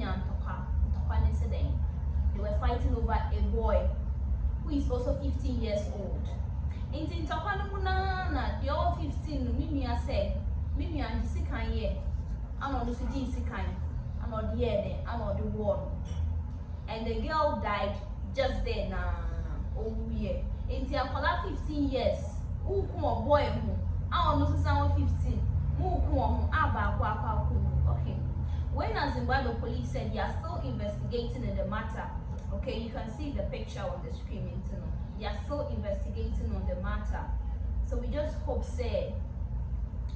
incident. They were fighting over a boy who is also 15 years old. In Tintapanamuna, the all 15, Mimia said, Mimia and Sikan ye, I'm not the Sikan, I'm not the year, I'm not the war. And the girl died just then. Oh, yeah. In Tiakola 15 years, who come a boy, I don't know, someone 15, who come okay. When Zimbabwe police said they are still investigating in the matter, okay, you can see the picture on the screen. They are still investigating on the matter. So we just hope, say,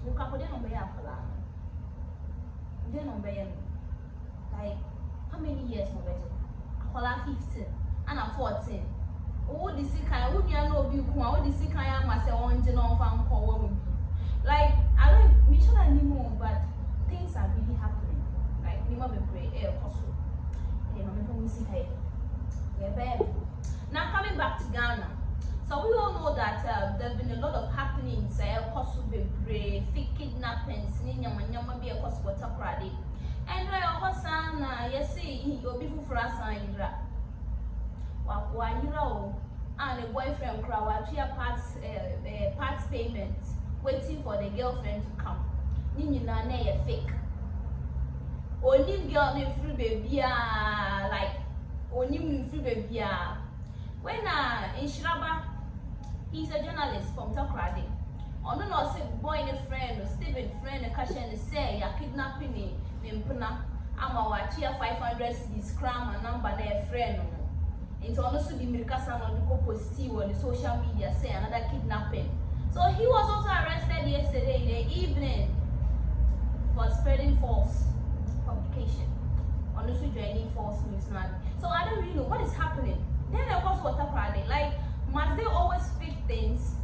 like, how many years more better? Akola 15 and I'm 14. Oh, this is kind of, this is kind of myself on the like, I don't mention anymore, but things are really happening. Like, now coming back to Ghana, so we all know that there have been a lot of happenings, fake kidnappings, and yes, see, you'll be for us and a boyfriend crowd, parts payment, waiting for the girlfriend to come. Nina ne fake. Only girl ne free baby like only free baby. When in Shiraba, he's a journalist from Takrady. On no say boy ne friend or Steven friend a cash and say ya kidnapping me Mpuna. I'm a watchia 500 cedis cram and number their friend. It's also the Mirkasa on the positive on the social media say another kidnapping. So he was also arrested yesterday in the evening for spreading false publication. Honestly, joining false news man. So I don't really know what is happening. Then of course water Friday. Like, must they always fake things?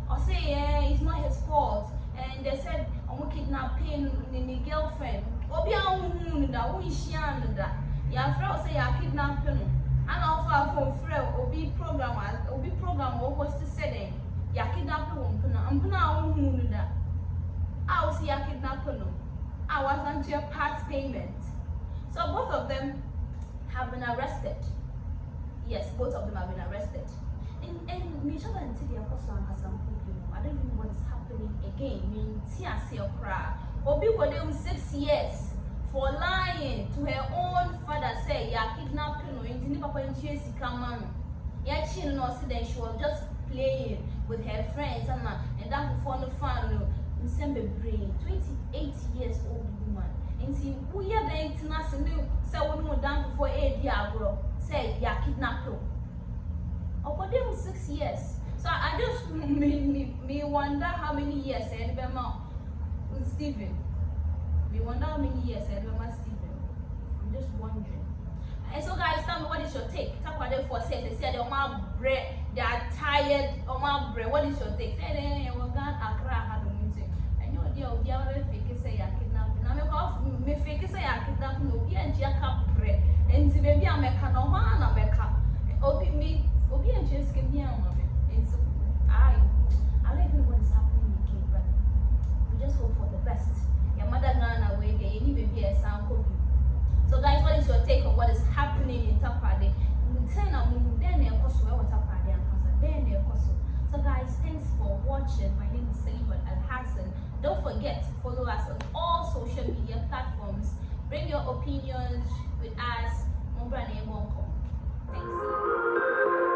Or say, yeah, it's not his fault. And they said, I'm kidnapping the girlfriend. Obi that who is she that? Your friend say you're kidnapping. And also for friend Obi program or was to say ya kidnapping Mpuna that. I was ya kidnapping. I was on your past payment. So both of them have been arrested. Yes, both of them have been arrested. And me sure that the apostle and some people, I don't even know what is happening again. I mean, Tia cry. Obi was 6 years for lying to her own father. Say ya kidnapping no into papa into Sikaman. Ya chin no see then she was just playing with her friends and that before no fun. December brain 28 years old woman. And see, we are the international say we no down for 8 years say ya kidnapped. Or 6 years. So I just me wonder how many years and Stephen. Me wonder how many years and Stephen. I'm just wondering. And so guys, tell me what is your take? Talk about them for say they say they are tired of my bread. What is your take? Say they were gone Accra had a music. And you are fake say ya kidnapping. I me fake say ya kidnapping no be and ya bread. And see baby I'm a canona America. Obi me Obi and just give me and so I don't even know what is happening again, but we just hope for the best. Your mother Nana away there, you need be a sample. So guys, what is your take on what is happening in Takrady? So guys, thanks for watching. My name is Saliba Al Hassan. Don't forget to follow us on all social media platforms. Bring your opinions with us. Thanks.